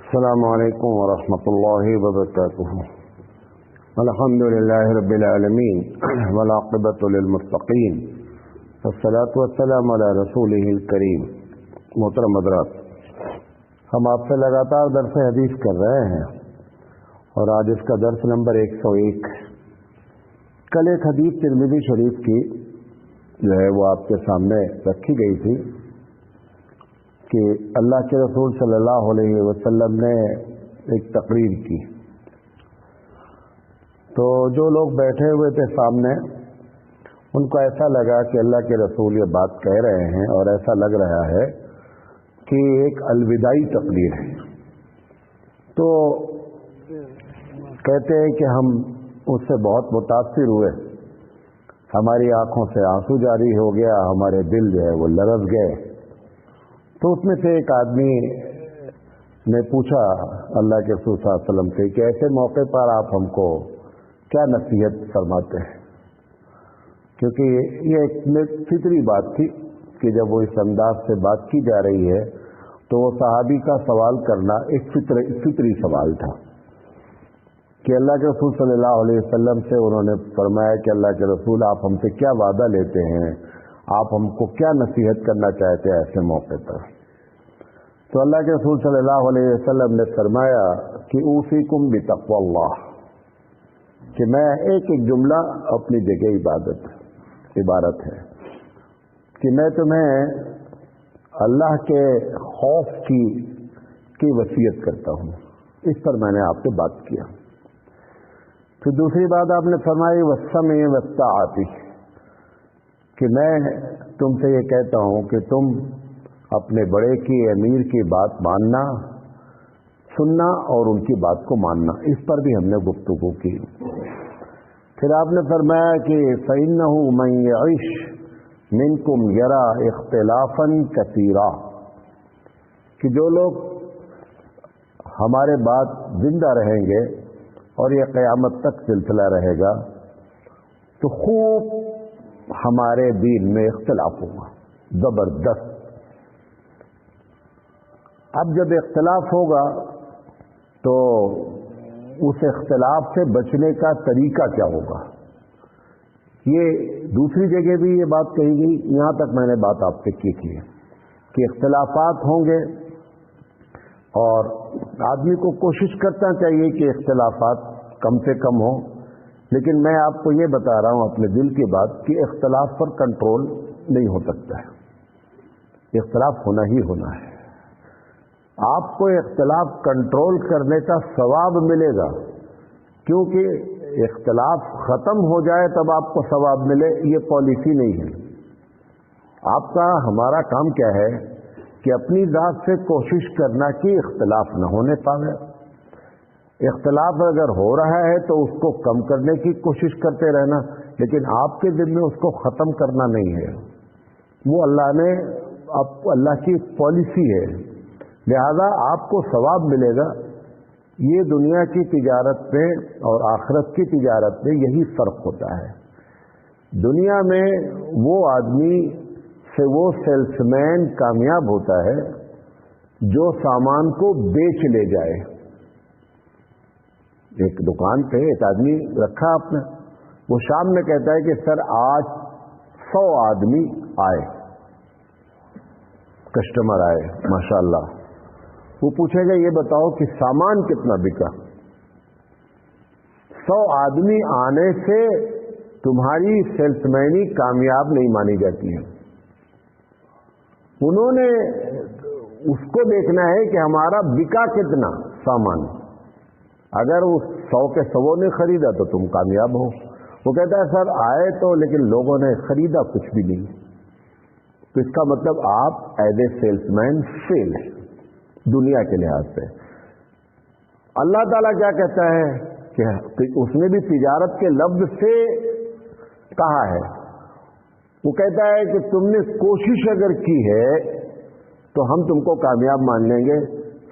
السلام علیکم ورحمۃ اللہ وبرکاتہ۔ الحمد للہ رب العالمین والعاقبۃ للمتقین والصلاۃ والسلام علی رسولہ الکریم۔ محترم حضرات، ہم آپ سے لگاتار درس حدیث کر رہے ہیں اور آج اس کا درس نمبر 101۔ کل ایک حدیث ترمذی شریف کی جو ہے وہ آپ کے سامنے رکھی گئی تھی کہ اللہ کے رسول صلی اللہ علیہ وسلم نے ایک تقریر کی، تو جو لوگ بیٹھے ہوئے تھے سامنے ان کو ایسا لگا کہ اللہ کے رسول یہ بات کہہ رہے ہیں اور ایسا لگ رہا ہے کہ ایک الوداعی تقریر ہے، تو کہتے ہیں کہ ہم اس سے بہت متاثر ہوئے، ہماری آنکھوں سے آنسو جاری ہو گیا، ہمارے دل جو ہے وہ لرز گئے۔ تو اس میں سے ایک آدمی نے پوچھا اللہ کے رسول صلی اللہ علیہ وسلم سے کہ ایسے موقع پر آپ ہم کو کیا نصیحت فرماتے ہیں، کیونکہ یہ ایک فطری بات تھی کہ جب وہ اس انداز سے بات کی جا رہی ہے تو وہ صحابی کا سوال کرنا ایک فطری سوال تھا کہ اللہ کے رسول صلی اللہ علیہ وسلم سے انہوں نے فرمایا کہ اللہ کے رسول آپ ہم سے کیا وعدہ لیتے ہیں، آپ ہم کو کیا نصیحت کرنا چاہتے ہیں ایسے موقع پر۔ تو اللہ کے رسول صلی اللہ علیہ وسلم نے فرمایا کہ اوصیکم بتقوی اللہ، کہ میں ایک جملہ اپنی جگہ عبارت ہے کہ میں تمہیں اللہ کے خوف کی وصیت کرتا ہوں، اس پر میں نے آپ سے بات کیا۔ پھر دوسری بات آپ نے فرمائی والسمع والطاعۃ، کہ میں تم سے یہ کہتا ہوں کہ تم اپنے بڑے کی امیر کی بات ماننا، سننا اور ان کی بات کو ماننا، اس پر بھی ہم نے گفتگو کی۔ پھر آپ نے فرمایا کہ فَإِنَّهُ مَن يَعِشْ مِنْكُمْ يَرَى اخْتِلَافًا كَثِيرًا، کہ جو لوگ ہمارے بعد زندہ رہیں گے اور یہ قیامت تک سلسلہ رہے گا تو خوب ہمارے دین میں اختلاف ہوگا، زبردست۔ اب جب اختلاف ہوگا تو اس اختلاف سے بچنے کا طریقہ کیا ہوگا، یہ دوسری جگہ بھی یہ بات کہی گئی، یہاں تک میں نے بات آپ سے کی تھی کہ اختلافات ہوں گے اور آدمی کو کوشش کرنا چاہیے کہ اختلافات کم سے کم ہوں، لیکن میں آپ کو یہ بتا رہا ہوں اپنے دل کی بات کہ اختلاف پر کنٹرول نہیں ہو سکتا ہے، اختلاف ہونا ہی ہونا ہے۔ آپ کو اختلاف کنٹرول کرنے کا ثواب ملے گا، کیونکہ اختلاف ختم ہو جائے تب آپ کو ثواب ملے، یہ پالیسی نہیں ہے۔ آپ کا ہمارا کام کیا ہے کہ اپنی ذات سے کوشش کرنا کہ اختلاف نہ ہونے پائے، اختلاف اگر ہو رہا ہے تو اس کو کم کرنے کی کوشش کرتے رہنا، لیکن آپ کے دل میں اس کو ختم کرنا نہیں ہے، وہ اللہ کی پالیسی ہے، لہذا آپ کو ثواب ملے گا۔ یہ دنیا کی تجارت میں اور آخرت کی تجارت میں یہی فرق ہوتا ہے۔ دنیا میں وہ آدمی سے وہ سیلس مین کامیاب ہوتا ہے جو سامان کو بیچ لے جائے۔ ایک دکان پہ ایک آدمی رکھا آپ نے، وہ شام میں کہتا ہے کہ سر آج 100 آدمی آئے، کسٹمر آئے ماشاءاللہ، وہ پوچھے گا یہ بتاؤ کہ سامان کتنا بکا؟ 100 آدمی آنے سے تمہاری سیلس مینی کامیاب نہیں مانی جاتی ہے، انہوں نے اس کو دیکھنا ہے کہ ہمارا بکا کتنا سامان، اگر اس 100 کے 100 نے خریدا تو تم کامیاب ہو۔ وہ کہتا ہے سر آئے تو لیکن لوگوں نے خریدا کچھ بھی نہیں، تو اس کا مطلب آپ ایز اے سیلس مین فیل ہے دنیا کے لحاظ سے۔ اللہ تعالیٰ کیا کہتا ہے کہ اس نے بھی تجارت کے لفظ سے کہا ہے، وہ کہتا ہے کہ تم نے کوشش اگر کی ہے تو ہم تم کو کامیاب مان لیں گے،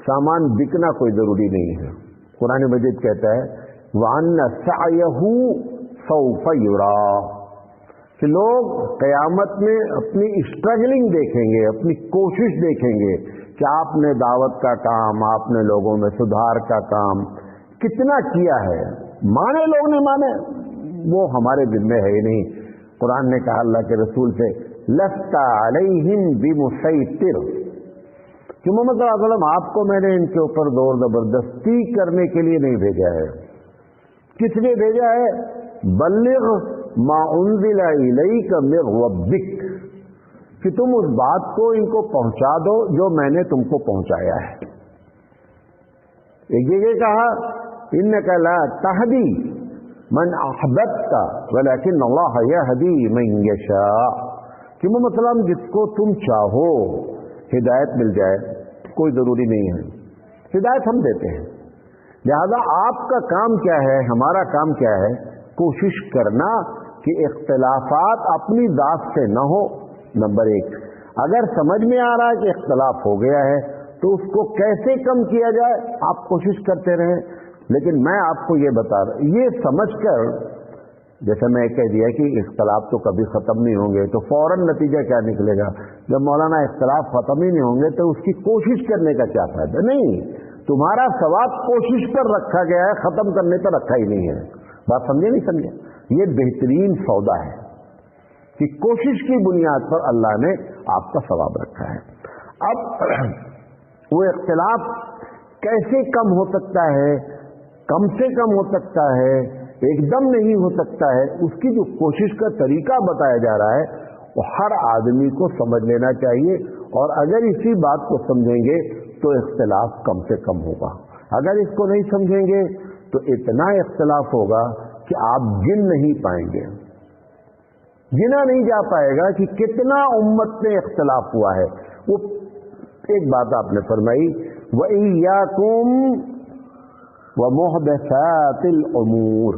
سامان بکنا کوئی ضروری نہیں ہے۔ قرآن مجید کہتا ہے وَأَنَّ سَعْيَهُ سَوْفَ يُرَىٰ، کہ لوگ قیامت میں اپنی اسٹرگلنگ دیکھیں گے، اپنی کوشش دیکھیں گے کہ آپ نے دعوت کا کام، آپ نے لوگوں میں سدھار کا کام کتنا کیا ہے، مانے لوگ نہیں مانے وہ ہمارے دل میں ہے ہی نہیں۔ قرآن نے کہا اللہ کے رسول سے لست علیہم بمسیطر، کہ محمد صلی اللہ علیہ وسلم آپ کو میں نے ان کے اوپر زور زبردستی کرنے کے لیے نہیں بھیجا ہے۔ کس لیے بھیجا ہے؟ بلغ ما انزل الیک من ربک، کہ تم اس بات کو ان کو پہنچا دو جو میں نے تم کو پہنچایا ہے۔ ایک جگہ کہا انک لا تہدی من احببت ولکن اللہ یہدی من یشاء، کہ محمد صلی اللہ علیہ وسلم جس کو تم چاہو ہدایت مل جائے، کوئی ضروری نہیں ہے، ہدایت ہم دیتے ہیں۔ لہذا آپ کا کام کیا ہے، ہمارا کام کیا ہے؟ کوشش کرنا کہ اختلافات اپنی ذات سے نہ ہو، نمبر ایک۔ اگر سمجھ میں آ رہا ہے کہ اختلاف ہو گیا ہے تو اس کو کیسے کم کیا جائے آپ کوشش کرتے رہیں، لیکن میں آپ کو یہ بتا رہا، یہ سمجھ کر جیسے میں کہہ دیا کہ اختلاف تو کبھی ختم نہیں ہوں گے، تو فوراً نتیجہ کیا نکلے گا؟ جب مولانا اختلاف ختم ہی نہیں ہوں گے تو اس کی کوشش کرنے کا کیا فائدہ؟ نہیں، تمہارا ثواب کوشش پر رکھا گیا ہے، ختم کرنے پر رکھا ہی نہیں ہے۔ بات سمجھے نہیں سمجھے؟ یہ بہترین سودا ہے کہ کوشش کی بنیاد پر اللہ نے آپ کا ثواب رکھا ہے۔ اب وہ اختلاف کیسے کم ہو سکتا ہے؟ کم سے کم ہو سکتا ہے، ایک دم نہیں ہو سکتا ہے۔ اس کی جو کوشش کا طریقہ بتایا جا رہا ہے وہ ہر آدمی کو سمجھ لینا چاہیے، اور اگر اسی بات کو سمجھیں گے تو اختلاف کم سے کم ہوگا۔ اگر اس کو نہیں سمجھیں گے تو اتنا اختلاف ہوگا کہ آپ گن نہیں پائیں گے، گنا نہیں جا پائے گا کہ کتنا امت میں اختلاف ہوا ہے۔ وہ ایک بات آپ نے فرمائی وَإِيَّاكُمْ وَمُحْدَثَاتِ الْأُمُورِ،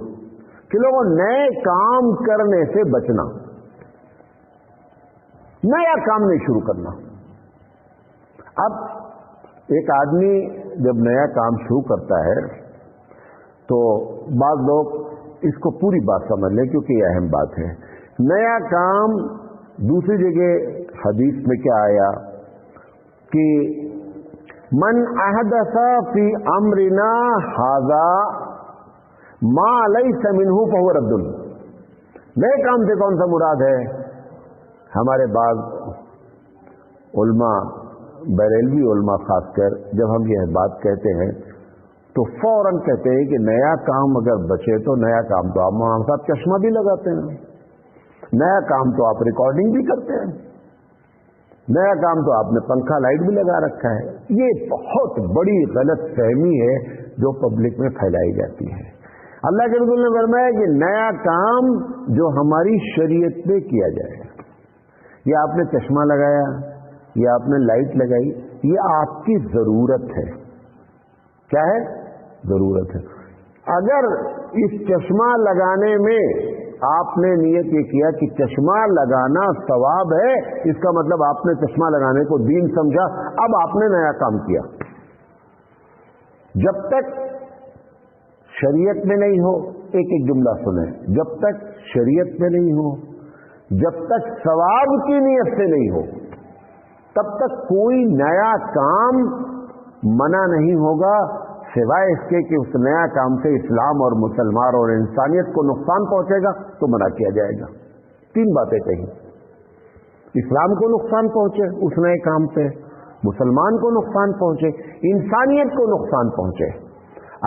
کہ لوگوں نئے کام کرنے سے بچنا، نیا کام نہیں شروع کرنا۔ اب ایک آدمی جب نیا کام شروع کرتا ہے تو بعض لوگ اس کو پوری بات سمجھ لیں کیونکہ یہ اہم بات ہے۔ نیا کام دوسری جگہ حدیث میں کیا آیا کہ من احدث فی امرنا ھذا ما لیس منہ فہو رد۔ نئے کام سے کون سا مراد ہے؟ ہمارے بعض علماء، بریلوی علماء خاص کر، جب ہم یہ بات کہتے ہیں تو فوراً کہتے ہیں کہ نیا کام اگر بچے تو نیا کام تو آپ مولانا صاحب چشمہ بھی لگاتے ہیں، نیا کام تو آپ ریکارڈنگ بھی کرتے ہیں، نیا کام تو آپ نے پنکھا لائٹ بھی لگا رکھا ہے۔ یہ بہت بڑی غلط فہمی ہے جو پبلک میں پھیلائی جاتی ہے۔ اللہ کے رسول نے فرمایا کہ نیا کام جو ہماری شریعت میں کیا جائے، یہ آپ نے چشمہ لگایا، یہ آپ نے لائٹ لگائی، یہ آپ کی ضرورت ہے۔ کیا ہے؟ ضرورت ہے۔ اگر اس چشمہ لگانے میں آپ نے نیت یہ کیا کہ چشمہ لگانا ثواب ہے، اس کا مطلب آپ نے چشمہ لگانے کو دین سمجھا، اب آپ نے نیا کام کیا۔ جب تک شریعت میں نہیں ہو، ایک ایک جملہ سنیں، جب تک شریعت میں نہیں ہو، جب تک ثواب کی نیت سے نہیں ہو، تب تک کوئی نیا کام منع نہیں ہوگا، سوائے اس کے کہ اس نیا کام سے اسلام اور مسلمان اور انسانیت کو نقصان پہنچے گا تو منع کیا جائے گا۔ تین باتیں کہیں، اسلام کو نقصان پہنچے اس نئے کام سے، مسلمان کو نقصان پہنچے، انسانیت کو نقصان پہنچے۔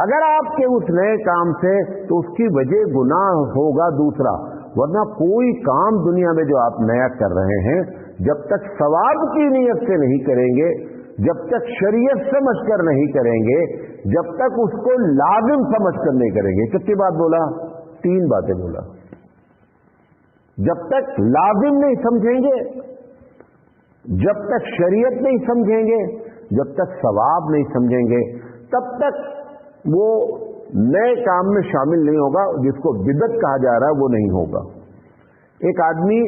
اگر آپ کے اس نئے کام سے تو اس کی وجہ گناہ ہوگا دوسرا، ورنہ کوئی کام دنیا میں جو آپ نیا کر رہے ہیں جب تک ثواب کی نیت سے نہیں کریں گے، جب تک شریعت سمجھ کر نہیں کریں گے، جب تک اس کو لازم سمجھ کر نہیں کریں گے۔ کتنی بات بولا؟ تین باتیں بولا۔ جب تک لازم نہیں سمجھیں گے، جب تک شریعت نہیں سمجھیں گے، جب تک ثواب نہیں سمجھیں گے، تب تک وہ نئے کام میں شامل نہیں ہوگا، جس کو بدعت کہا جا رہا ہے وہ نہیں ہوگا۔ ایک آدمی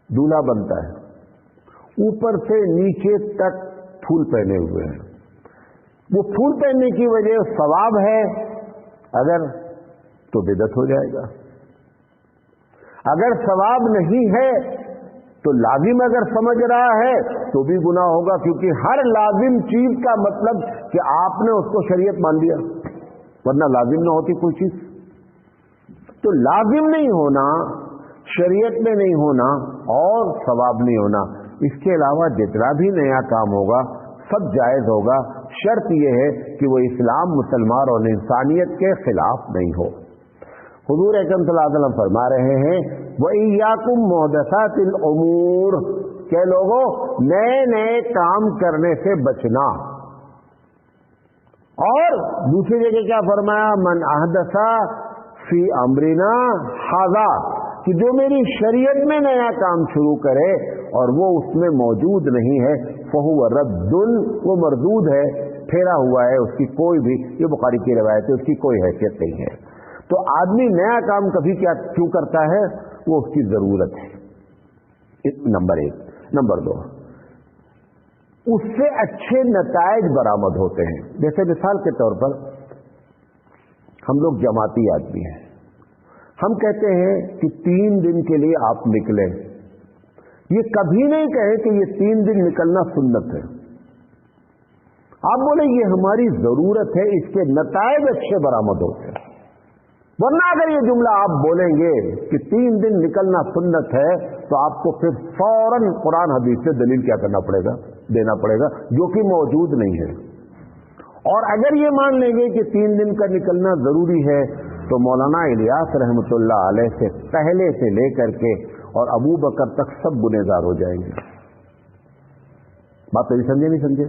دولہا بنتا ہے، اوپر سے نیچے تک پھول پہنے ہوئے ہیں، وہ پھول پہننے کی وجہ ثواب ہے اگر تو بدعت ہو جائے گا، اگر ثواب نہیں ہے تو लाजिम अगर समझ रहा है तो भी गुनाह होगा, क्योंकि हर लाजिम चीज का मतलब कि आपने उसको शरीयत मान लिया, वरना लाजिम ना होती कोई चीज। तो लाजिम नहीं होना, शरीयत में नहीं होना और सवाब नहीं होना, इसके अलावा जितना भी नया काम होगा सब जायज होगा। शर्त यह है कि वो इस्लाम, मुसलमान और इंसानियत के खिलाफ नहीं हो। हुजूर अकरम सल्लल्लाहु अलैहि वसल्लम फरमा रहे हैं, वइय्याकुम मुहदसातिल उमूर, के लोगों नए नए काम करने से बचना। और दूसरी जगह क्या फरमाया, मन अहदसा फी अमरिना हाजा, कि जो मेरी शरीयत में नया काम शुरू करे और वो उसमें मौजूद नहीं है, फहुव रद्दुन, वो मरदूद है, फेरा हुआ है, उसकी कोई भी, ये बुखारी की रिवायत है, उसकी कोई हैसियत नहीं है। तो आदमी नया काम कभी क्या क्यों करता है, वो उसकी जरूरत है, नंबर एक। नंबर दो, उससे अच्छे नताइज बरामद होते हैं। जैसे मिसाल के तौर पर हम लोग जमाती आदमी हैं, हम कहते हैं कि 3 दिन के लिए आप निकलें, ये कभी नहीं कहे कि ये 3 दिन निकलना सुन्नत है। आप बोले ये हमारी जरूरत है, इसके नताइज अच्छे बरामद होते हैं। वरना अगर ये जुमला आप बोलेंगे कि 3 दिन निकलना सुन्नत है, तो आपको फिर फौरन कुरान हदीस से दलील क्या करना पड़ेगा, देना पड़ेगा, जो कि मौजूद नहीं है। और अगर ये मान लेंगे कि 3 दिन का निकलना जरूरी है, तो मौलाना इलियास रहमतुल्लाह अलैह से पहले से लेकर के और अबू बकर तक सब गुनहगार हो जाएंगे। बात तो समझे नहीं समझे?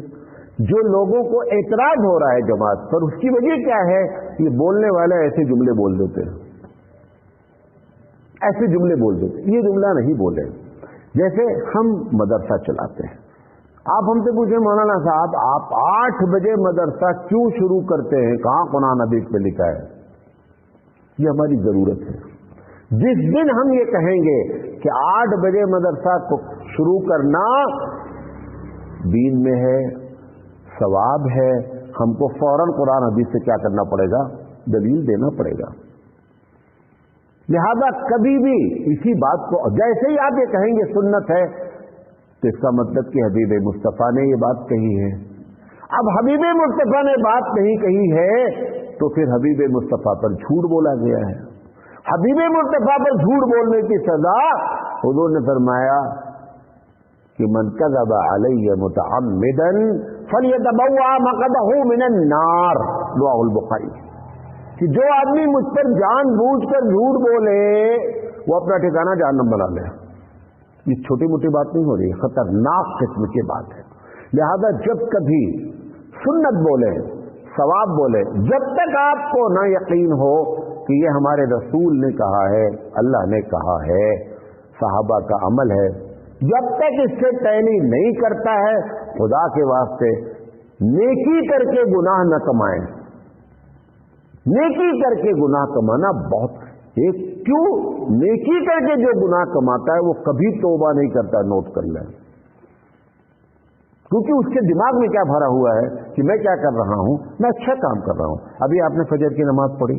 जो लोगों को एतराज हो रहा है जमात पर, उसकी वजह क्या है, ये बोलने वाले ऐसे जुमले बोल देते हैं, ऐसे जुमले बोल देते, ये जुमला नहीं बोले। जैसे हम मदरसा चलाते हैं, आप हमसे पूछे मौलाना साहब आप 8 बजे मदरसा क्यों शुरू करते हैं, कहां कुरान हदीस में लिखा है? ये हमारी जरूरत है। जिस दिन हम ये कहेंगे कि 8 बजे मदरसा को शुरू करना दीन में है, सवाब है, हमको फौरन कुरान हदीस से क्या करना पड़ेगा, दलील देना पड़ेगा। लिहाजा कभी भी इसी बात को, जैसे ही आप ये कहेंगे सुन्नत है, तो इसका मतलब कि हबीब मुस्तफा ने ये बात कही है। अब हबीब मुस्तफा ने बात नहीं कही है, तो फिर हबीब मुस्तफा पर झूठ बोला गया है। हबीब मुस्तफा पर झूठ बोलने की सजा हुजूर ने फरमाया कि मन कज़ब अलैहि मुतअम्मिदन फलियतबव्वा मक़अदहु मिनन नार, रवाहुल बुखारी, कि जो आदमी मुझ पर जानबूझकर झूठ बोले वो अपना ठिकाना जहन्नम बना ले। ये छोटी मोटी बात नहीं हो रही है, खतरनाक किस्म की बात है। लिहाजा जब कभी सुन्नत बोले, सवाब बोले, जब तक आपको ना यकीन हो कि ये हमारे रसूल ने कहा है, अल्लाह ने कहा है, सहाबा का अमल है, जब तक इससे टहनी नहीं करता है, खुदा के वास्ते नेकी करके गुनाह न कमाएं। नेकी करके गुनाह कमाना बहुत, एक क्यों, नेकी करके जो गुनाह कमाता है वो कभी तौबा नहीं करता, नोट कर लें। क्योंकि उसके दिमाग में क्या भरा हुआ है कि मैं क्या कर रहा हूं, मैं अच्छा काम कर रहा हूं। अभी आपने फजर की नमाज पढ़ी,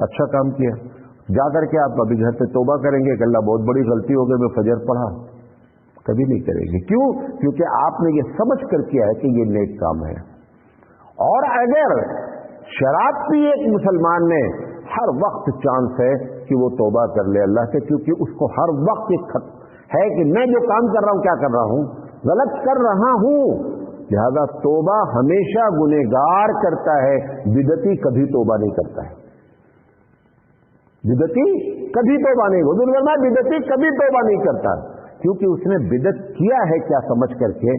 अच्छा काम किया, जाकर के आप अभी घर पे तौबा करेंगे कि अल्लाह बहुत बड़ी गलती हो गई, मैं फजर पढ़ा, कभी नहीं करेंगे। क्यों? क्योंकि आपने ये समझ कर किया है कि ये नेक काम है। और अगर शराब पी एक मुसलमान ने, हर वक्त चांस है कि वो तौबा कर ले अल्लाह से, क्योंकि उसको हर वक्त एक है कि मैं जो काम कर रहा हूं, क्या कर रहा हूं, गलत कर रहा हूं। लिहाजा तौबा हमेशा गुनहगार करता है, बिदती कभी तौबा नहीं करता है। बिदती कभी तौबा नहीं, हुजूर फरमाया बिदती कभी तौबा नहीं करता, क्योंकि उसने बिदत किया है क्या समझ करके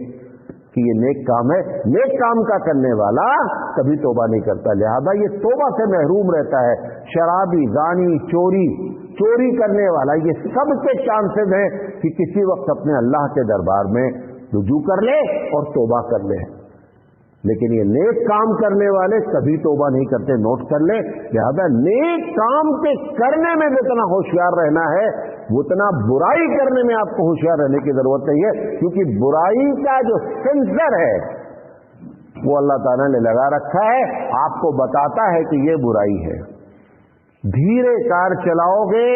कि ये नेक काम है। नेक काम का करने वाला कभी तौबा नहीं करता, लिहाजा ये तौबा से महरूम रहता है। शराबी, गानी, चोरी करने वाला, ये सबके चांसेस हैं कि किसी वक्त अपने अल्लाह के दरबार में रुजू कर ले और तौबा कर ले। लेकिन ये नेक काम करने वाले कभी तौबा नहीं करते, नोट कर ले। लिहाजा नेक काम के करने में जितना होशियार रहना है, उतना बुराई करने में आपको होशियार रहने की जरूरत नहीं है, क्योंकि बुराई का जो सेंसर है वो अल्लाह ताला ने लगा रखा है, आपको बताता है कि ये बुराई है। धीरे कार चलाओगे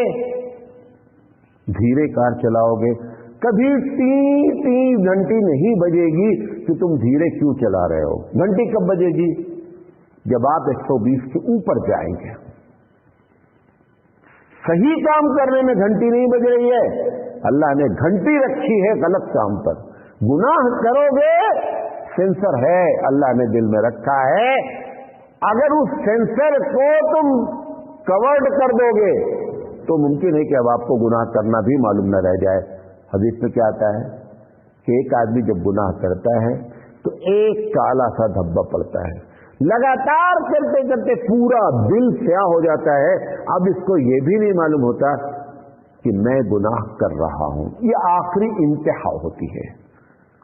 कभी टी टी घंटी नहीं बजेगी कि तुम धीरे क्यों चला रहे हो। घंटी कब बजेगी? जब आप 120 के ऊपर जाएंगे। सही काम करने में घंटी नहीं बज रही है, अल्लाह ने घंटी रखी है गलत काम पर। गुनाह करोगे, सेंसर है अल्लाह ने दिल में रखा है, अगर उस सेंसर को तुम कवर्ड कर दोगे तो मुमकिन है कि अब आपको गुनाह करना भी मालूम न रह जाए। हदीस में क्या आता है कि एक आदमी जब गुनाह करता है तो एक काला सा धब्बा पड़ता है, लगातार करते करते पूरा दिल स्याह हो जाता है। अब इसको ये भी नहीं मालूम होता कि मैं गुनाह कर रहा हूं। ये आखिरी इंतहा होती है,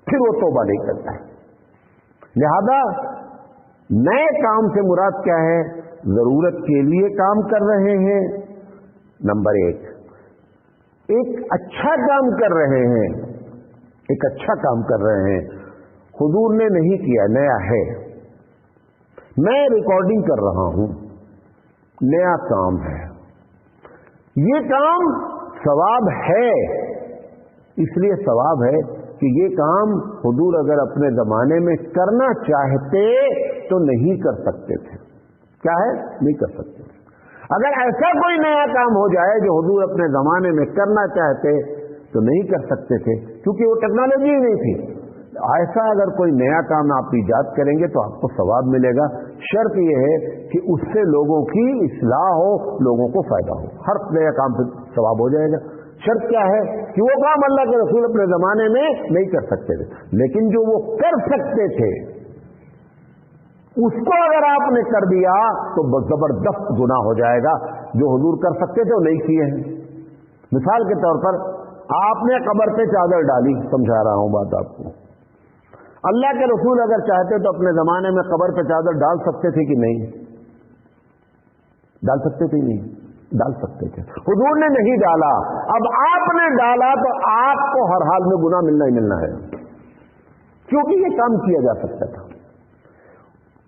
फिर वो तौबा नहीं करता है। लिहाजा नए काम से मुराद क्या है? जरूरत के लिए काम कर रहे हैं, नंबर एक अच्छा काम कर रहे हैं, एक अच्छा काम कर रहे हैं, हुजूर ने नहीं किया, नया है। मैं रिकॉर्डिंग कर रहा हूं, नया काम है, ये काम सवाब है, इसलिए सवाब है कि ये काम हुजूर अगर अपने जमाने में करना चाहते तो नहीं कर सकते थे। क्या है? नहीं कर सकते थे। अगर ऐसा कोई नया काम हो जाए जो हुजूर अपने जमाने में करना चाहते तो नहीं कर सकते थे, क्योंकि वो टेक्नोलॉजी ही नहीं थी। ऐसा अगर कोई नया काम आप ईजाद करेंगे तो आपको सवाब मिलेगा। शर्त यह है कि उससे लोगों की इस्लाह हो, लोगों को फायदा हो। हर नया काम से सवाब हो जाएगा। शर्त क्या है कि वो काम अल्लाह के रसूल अपने जमाने में नहीं कर सकते थे, लेकिन जो वो कर सकते थे उसको अगर आपने कर दिया तो जबरदस्त गुनाह हो जाएगा। जो हुजूर कर सकते थे वो नहीं किए हैं। मिसाल के तौर पर आपने कब्र पे चादर डाली, समझा रहा हूं बात आपको। अल्लाह के रसूल अगर चाहते तो अपने जमाने में कब्र पे चादर डाल सकते थे कि नहीं? डाल सकते थे? नहीं डाल सकते थे। हुजूर ने नहीं डाला, अब आपने डाला तो आपको हर हाल में गुनाह मिलना ही मिलना है, क्योंकि ये काम किया जा सकता था।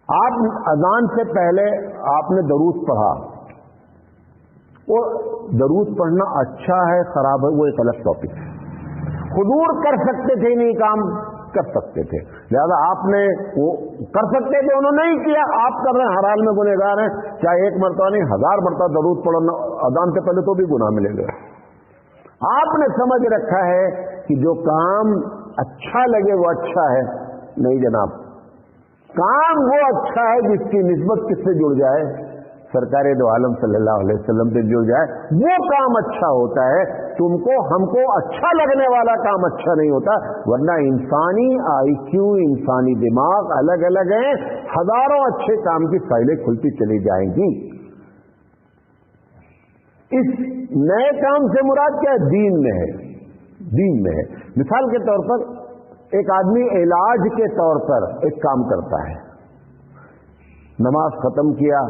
आप अजान से पहले आपने दरूद पढ़ा, वो दरूद पढ़ना अच्छा है खराब है वो एक अलग टॉपिक है। हुजूर कर सकते थे नहीं काम, कर सकते थे, लिहाजा आपने वो कर सकते थे, उन्होंने नहीं किया, आप कर रहे हैं, हर हाल में गुनहगार हैं। चाहे एक मरतबा नहीं 1000 मरतबा दरूद पढ़ना अजान से पहले तो भी गुनाह मिलेगा। आपने समझ रखा है कि जो काम अच्छा लगे वो अच्छा है। नहीं जनाब, काम वो अच्छा है जिसकी निस्बत किससे जुड़ जाए? सरकार दो आलम सल्लल्लाहु अलैहि वसल्लम से जुड़ जाए, वो काम अच्छा होता है। तुमको हमको अच्छा लगने वाला काम अच्छा नहीं होता, वरना इंसानी IQ, इंसानी दिमाग अलग अलग है, हजारों अच्छे काम की फाइलें खुलती चली जाएंगी। इस नए काम से मुराद क्या है? दीन में है, दीन में है। मिसाल के तौर पर एक आदमी इलाज के तौर पर एक काम करता है, नमाज खत्म किया,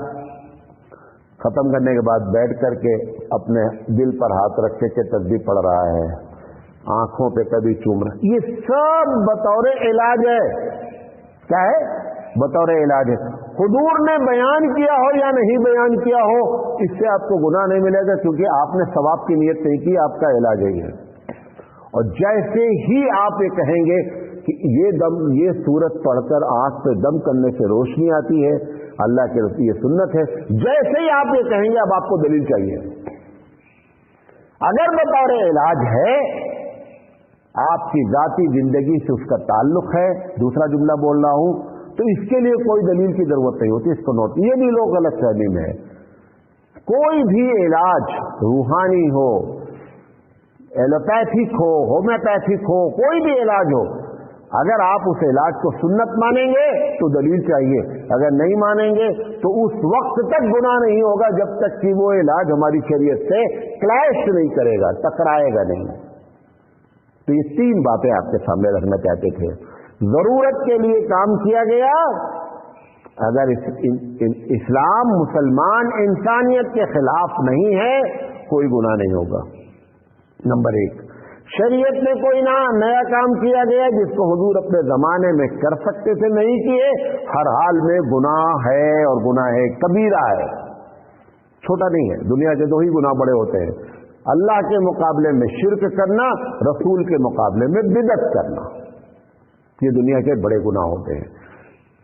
खत्म करने के बाद बैठ करके अपने दिल पर हाथ रख के तस्बीह पढ़ रहा है, आंखों पे कभी चूम रहा है, ये सब बतौर इलाज है। क्या है? बतौर इलाज है। हुजूर ने बयान किया हो या नहीं बयान किया हो, इससे आपको गुनाह नहीं मिलेगा, क्योंकि आपने सवाब की नियत नहीं की, आपका इलाज है ये। और जैसे ही आप ये कहेंगे कि ये सूरत पढ़कर आंख पे दम करने से रोशनी आती है, अल्लाह के रसूल ये सुन्नत है, जैसे ही आप ये कहेंगे अब आपको दलील चाहिए। अगर बतौर इलाज है, आपकी जाती जिंदगी से उसका ताल्लुक है, दूसरा जुमला बोल रहा हूं, तो इसके लिए कोई दलील की जरूरत नहीं होती। इसको नोट, ये भी लोग गलत फहमी में है। कोई भी इलाज रूहानी हो, एलोपैथिक हो, होम्योपैथिक हो, कोई भी इलाज हो, अगर आप उस इलाज को सुन्नत मानेंगे तो दलील चाहिए, अगर नहीं मानेंगे तो उस वक्त तक गुनाह नहीं होगा जब तक कि वो इलाज हमारी शरीयत से क्लैश नहीं करेगा, टकराएगा नहीं। तो ये 3 बातें आपके सामने रखना चाहते थे। जरूरत के लिए काम किया गया, अगर इस्लाम मुसलमान इंसानियत के खिलाफ नहीं है, कोई गुनाह नहीं होगा। नंबर 1, शरीयत में कोई नया काम किया गया जिसको हुजूर अपने जमाने में कर सकते थे, नहीं किए, हर हाल में गुनाह है, और गुनाह है कबीरा है, छोटा नहीं है। दुनिया के 2 ही गुनाह बड़े होते हैं, اللہ کے مقابلے میں شرک کرنا، رسول کے مقابلے میں بدعت کرنا، یہ دنیا کے بڑے گناہ ہوتے ہیں۔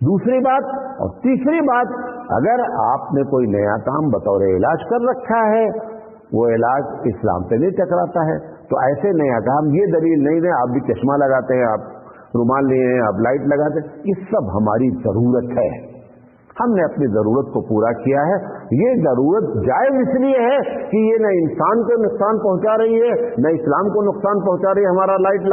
دوسری بات اور تیسری بات، اگر آپ نے کوئی نیا کام بطور علاج کر رکھا ہے، وہ علاج اسلام سے نہیں ٹکراتا ہے، تو ایسے نیا کام، یہ دلیل نہیں ہے آپ بھی چشمہ لگاتے ہیں، آپ رومال لیے ہیں، آپ لائٹ لگاتے ہیں، یہ سب ہماری ضرورت ہے، ہم نے اپنی ضرورت کو پورا کیا ہے۔ یہ ضرورت جائز اس لیے ہے کہ یہ نہ انسان کو نقصان پہنچا رہی ہے، نہ اسلام کو نقصان پہنچا رہی ہے ہمارا لائٹ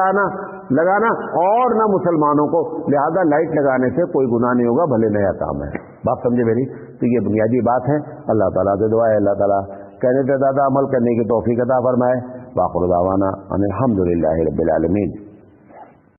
لگانا، اور نہ مسلمانوں کو، لہذا لائٹ لگانے سے کوئی گناہ نہیں ہوگا، بھلے نیا کام ہے۔ بات سمجھے میری؟ تو یہ بنیادی بات ہے۔ اللہ تعالیٰ سے دعا ہے اللہ تعالیٰ کہنے سے زیادہ عمل کرنے کی توفیق عطا فرمائے۔ وآخر دعوانا ان الحمد للہ رب العالمین۔